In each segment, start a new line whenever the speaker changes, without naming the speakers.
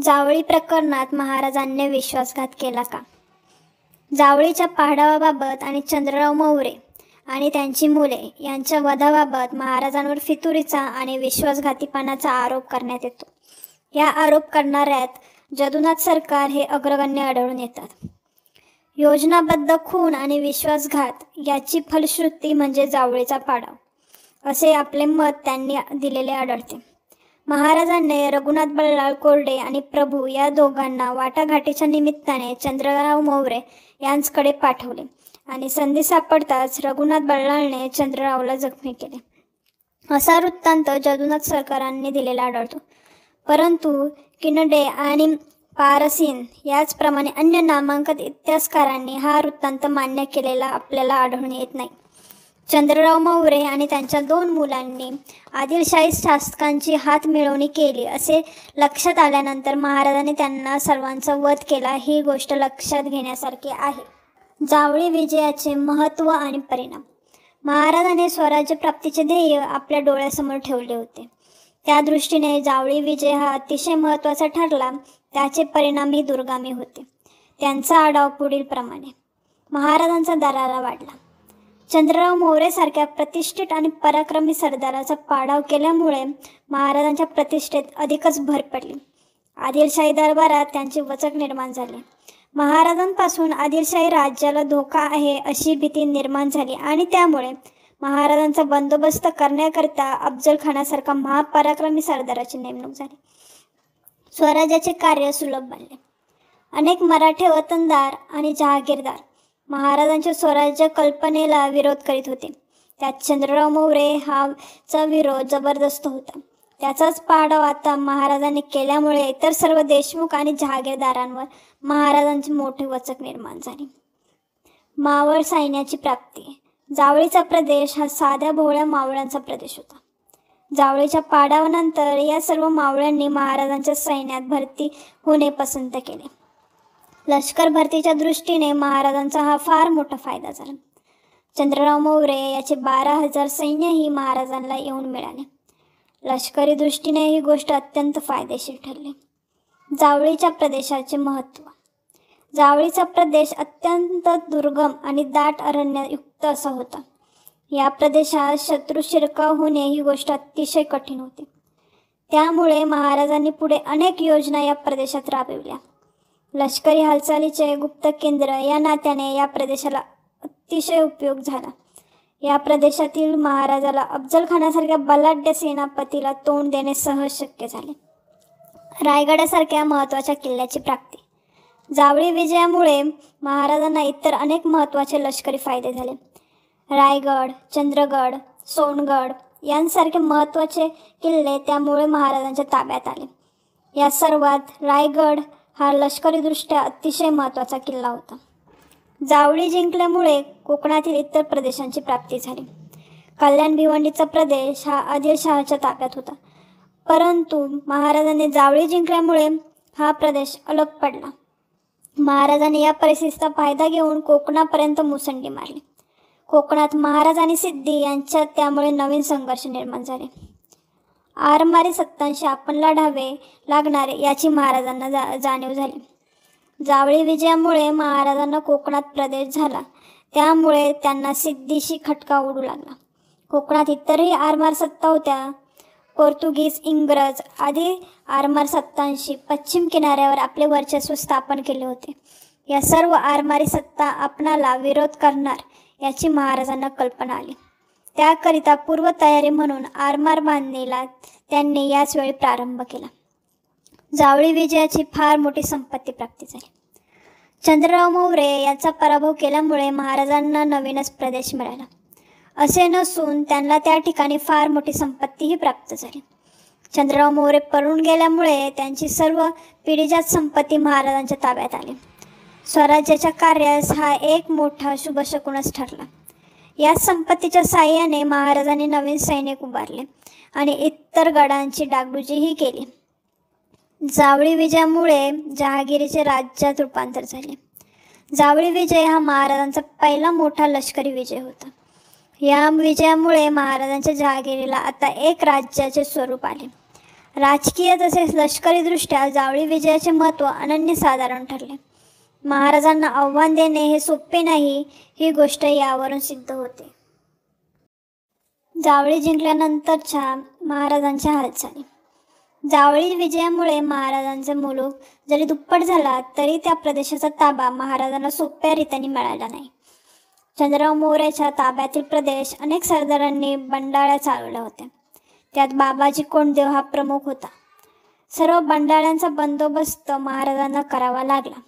जावळी प्रकरणात महाराजांनी विश्वासघात केला का? जावळीच्या पाडावाबाबत आणि चंद्रराव मौर्य आणि त्यांची मुले यांच्या वधाबाबत महाराजांवर फितुरीचा आणि विश्वासघातीपणाचा आरोप करण्यात येतो. या आरोप करणाऱ्यात जदुनाथ सरकार हे अग्रगण्य आढळून येतात. योजनाबद्ध खून आणि विश्वासघात याची फलश्रुती म्हणजे जावळीचा पाडाव, असे आपले मत त्यांनी दिलेले आढळते. महाराजांनी रघुनाथ बल्लाळ कोरडे आणि प्रभू या दोघांना वाटाघाटीच्या निमित्ताने चंद्रराव मौर्य यांच्याकडे पाठवले आणि संधी सापडताच रघुनाथ बल्लाळने चंद्ररावला जखमी केले, असा वृत्तांत जदुनाथ सरकारांनी दिलेला आढळतो. परंतु किनडे आणि पारसीन याचप्रमाणे अन्य नामांकित इतिहासकारांनी हा वृत्तांत मान्य केलेला आपल्याला आढळून येत नाही. चंद्रराव मौर्य आणि त्यांच्या 2 मुलांनी आदिलशाही शासकांची हातमिळवणी केली असे लक्षात आल्यानंतर महाराजांनी त्यांना सर्वांचा वध केला, ही गोष्ट लक्षात घेण्यासारखी आहे. जावळी विजयाचे महत्त्व आणि परिणाम. महाराजांनी स्वराज्य प्राप्तीचे ध्येय आपल्या डोळ्यासमोर ठेवले होते. त्या दृष्टीने जावळी विजय हा अतिशय महत्त्वाचा ठरला. त्याचे परिणामही दूरगामी होते. त्यांचा आढावा पुढील प्रमाणे. महाराजांचा दरारा वाढला. चंद्रराव मौर्य सारख्या प्रतिष्ठित आणि पराक्रमी सरदाराचा पाडाव केल्यामुळे महाराजांच्या प्रतिष्ठेत अधिकच भर पडली. आदिलशाही दरबारात त्यांची वचक निर्माण झाली. महाराजांपासून आदिलशाही राज्याला धोका आहे अशी भीती निर्माण झाली आणि त्यामुळे महाराजांचा बंदोबस्त करण्याकरिता अफजल खानासारखा महापराक्रमी सरदाराची नेमणूक झाली. स्वराज्याचे कार्य सुलभ बनले. अनेक मराठे वतनदार आणि जहागीरदार महाराजांच्या स्वराज्य कल्पनेला विरोध करीत होते. त्यात चंद्रराव मौर्य हाचा विरोध जबरदस्त होता. त्याचाच पाडाव आता महाराजांनी केल्यामुळे इतर सर्व देशमुख आणि जहागीरदारांवर महाराजांची मोठी वचक निर्माण झाली. मावळ सैन्याची प्राप्ती. जावळीचा प्रदेश हा साध्या भोळ्या मावळ्यांचा प्रदेश होता. जावळीच्या पाडावानंतर या सर्व मावळ्यांनी महाराजांच्या सैन्यात भरती होणे पसंत केले. लष्कर भरतीच्या दृष्टीने महाराजांचा हा फार मोठा फायदा झाला. चंद्रराव मौर्य याचे 12,000 सैन्यही महाराजांना येऊन मिळाले. लष्करी दृष्टीने ही गोष्ट अत्यंत फायदेशीर ठरली. जावळीच्या प्रदेशाचे महत्त्व. जावळीचा प्रदेश अत्यंत दुर्गम आणि दाट अरण्ययुक्त असा होता. या प्रदेशात शत्रू शिरकाव होणे ही गोष्ट अतिशय कठीण होती. त्यामुळे महाराजांनी पुढे अनेक योजना या प्रदेशात राबविल्या. लष्करी हालचालीचे गुप्त केंद्र या नात्याने या प्रदेशाला अतिशय उपयोग झाला. या प्रदेशातील महाराजाला अफजल खानासारख्या बलाढ्य सेनापतीला तोंड देणे सहज शक्य झाले. रायगडासारख्या महत्त्वाच्या किल्ल्याची प्राप्ती. जावळी विजयामुळे महाराजांना इतर अनेक महत्त्वाचे लष्करी फायदे झाले. रायगड, चंद्रगड, सोनगड यांसारखे महत्त्वाचे किल्ले त्यामुळे महाराजांच्या ताब्यात आले. या सर्वात रायगड हा लष्करीदृष्ट्या अतिशय महत्त्वाचा किल्ला होता. जावळी जिंकल्यामुळे कोकणातील इतर प्रदेशांची प्राप्ती झाली. कल्याण भिवंडीचा प्रदेश हा आदिलशहाच्या ताब्यात होता, परंतु महाराजांनी जावळी जिंकल्यामुळे हा प्रदेश अलग पडला. महाराजांनी या परिस्थितीचा फायदा घेऊन कोकणापर्यंत मुसंडी मारली. कोकणात महाराज आणि सिद्धी यांच्यात त्यामुळे नवीन संघर्ष निर्माण झाले. आरमारी सत्तांशी आपण लढावे लागणार याची महाराजांना जाणीव झाली. जावळी विजयामुळे महाराजांना कोकणात प्रदेश झाला, त्यामुळे त्यांना सिद्धीशी खटका उडू लागला. कोकणात इतरही आरमार सत्ता होत्या. पोर्तुगीज, इंग्रज आदी आरमार सत्तांशी पश्चिम किनाऱ्यावर आपले वर्चस्व स्थापन केले होते. या सर्व आरमारी सत्ता आपणाला विरोध करणार याची महाराजांना कल्पना आली. त्याकरिता पूर्वतयारी म्हणून आरमार बांधणीला त्यांनी याच वेळी प्रारंभ केला. जावळी विजयाची फार मोठी संपत्ती प्राप्ती झाली. चंद्रराव मौर्य याचा पराभव केल्यामुळे महाराजांना नवीनच प्रदेश मिळाला असे नसून त्यांना त्या ठिकाणी फार मोठी संपत्तीही प्राप्त झाली. चंद्रराव मौर्य पळून गेल्यामुळे त्यांची सर्व पिढीजात संपत्ती महाराजांच्या ताब्यात आली. स्वराज्याच्या कार्यास हा एक मोठा शुभशकुनच ठरला. या संपत्तीच्या साहाय्याने महाराजांनी नवीन सैनिक उभारले आणि इतर गडांची डागडुजीही केली. जावळी विजयामुळे जहागिरीचे राज्यात रूपांतर झाले. जावळी विजय हा महाराजांचा पहिला मोठा लष्करी विजय होता. या विजयामुळे महाराजांच्या जहागिरीला आता एक राज्याचे स्वरूप आले. राजकीय तसेच लष्करीदृष्ट्या जावळी विजयाचे महत्त्व अनन्यसाधारण ठरले. महाराजांना आव्हान देणे हे सोपे नाही, ही गोष्ट यावरून सिद्ध होते. जावळी जिंकल्यानंतरच्या महाराजांच्या हालचाली. जावळी विजयामुळे महाराजांचा मुलूक जरी दुप्पट झाला तरी त्या प्रदेशाचा ताबा महाराजांना सोप्या रीतीने मिळाला नाही. चंद्रराव मोर्याच्या ताब्यातील प्रदेश अनेक सरदारांनी बंडाळ्या चालवल्या होत्या. त्यात बाबाजी कोंडदेव हा प्रमुख होता. सर्व बंडाळ्यांचा बंदोबस्त महाराजांना करावा लागला.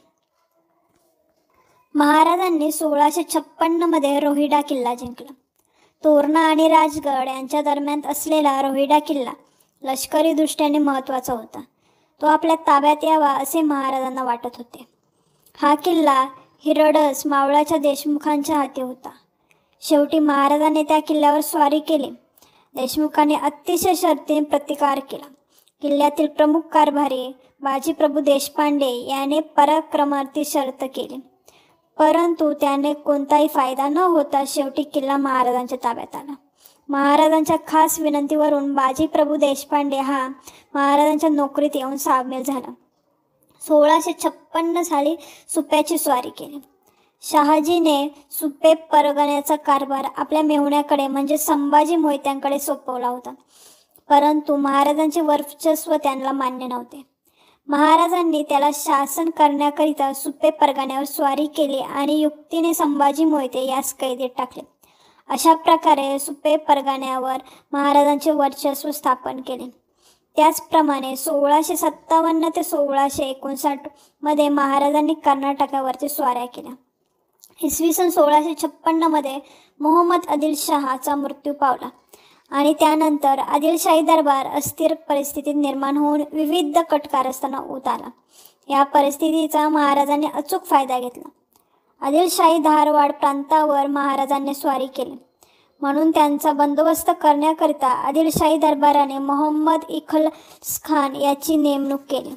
महाराजांनी 1656 मध्ये रोहिडा किल्ला जिंकला. तोरणा आणि राजगड यांच्या दरम्यान असलेला रोहिडा किल्ला लष्करी दृष्ट्याने महत्त्वाचा होता. तो आपल्या ताब्यात यावा असे महाराजांना वाटत होते. हा किल्ला हिरडस मावळाच्या देशमुखांच्या हाती होता. शेवटी महाराजांनी त्या किल्ल्यावर स्वारी केली. देशमुखांनी अतिशय शर्तीने प्रतिकार केला. किल्ल्यातील प्रमुख कारभारी बाजीप्रभू देशपांडे याने पराक्रमार्थी शर्त केली, परंतु त्याने कोणताही फायदा न होता शेवटी किल्ला महाराजांच्या ताब्यात आला. महाराजांच्या खास विनंतीवरून बाजीप्रभू देशपांडे हा महाराजांच्या नोकरीत येऊन सामील झाला. 1656 साली सुप्याची स्वारी केली. शहाजीने सुपे परगण्याचा कारभार आपल्या मेहुण्याकडे म्हणजे संभाजी मोहित्यांकडे सोपवला होता, परंतु महाराजांचे वर्चस्व त्यांना मान्य नव्हते. महाराजांनी त्याला शासन करण्याकरिता सुपे परगण्यावर स्वारी केली आणि युक्तीने संभाजी मोहिते यास कैदेत टाकले. अशा प्रकारे सुपे परगण्यावर महाराजांचे वर्चस्व स्थापन केले. त्याचप्रमाणे 1657 ते 1659 मध्ये महाराजांनी कर्नाटकावरती स्वाऱ्या केल्या. इसवी सन 1656 मध्ये मोहम्मद आदिलशहाचा मृत्यू पावला आणि त्यानंतर आदिलशाही दरबार अस्थिर परिस्थितीत निर्माण होऊन विविध कट कारस्थाना उतारला. या परिस्थितीचा महाराजांनी अचूक फायदा घेतला. आदिलशाही धारवाड प्रांतावर महाराजांनी स्वारी केली, म्हणून त्यांचा बंदोबस्त करण्याकरिता आदिलशाही दरबाराने मोहम्मद इखलसखान याची नेमणूक केली.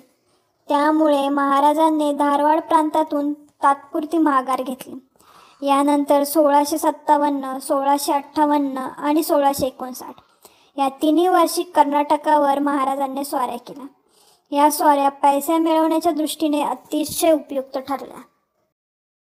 त्यामुळे महाराजांनी धारवाड प्रांतातून तात्पुरती माघार घेतली. यानंतर 1657, 1658 आणि 1659 या तिन्ही वर्षी कर्नाटकावर महाराजांनी स्वाऱ्या केल्या. या स्वाऱ्या पैसे मिळवण्याच्या दृष्टीने अतिशय उपयुक्त ठरल्या.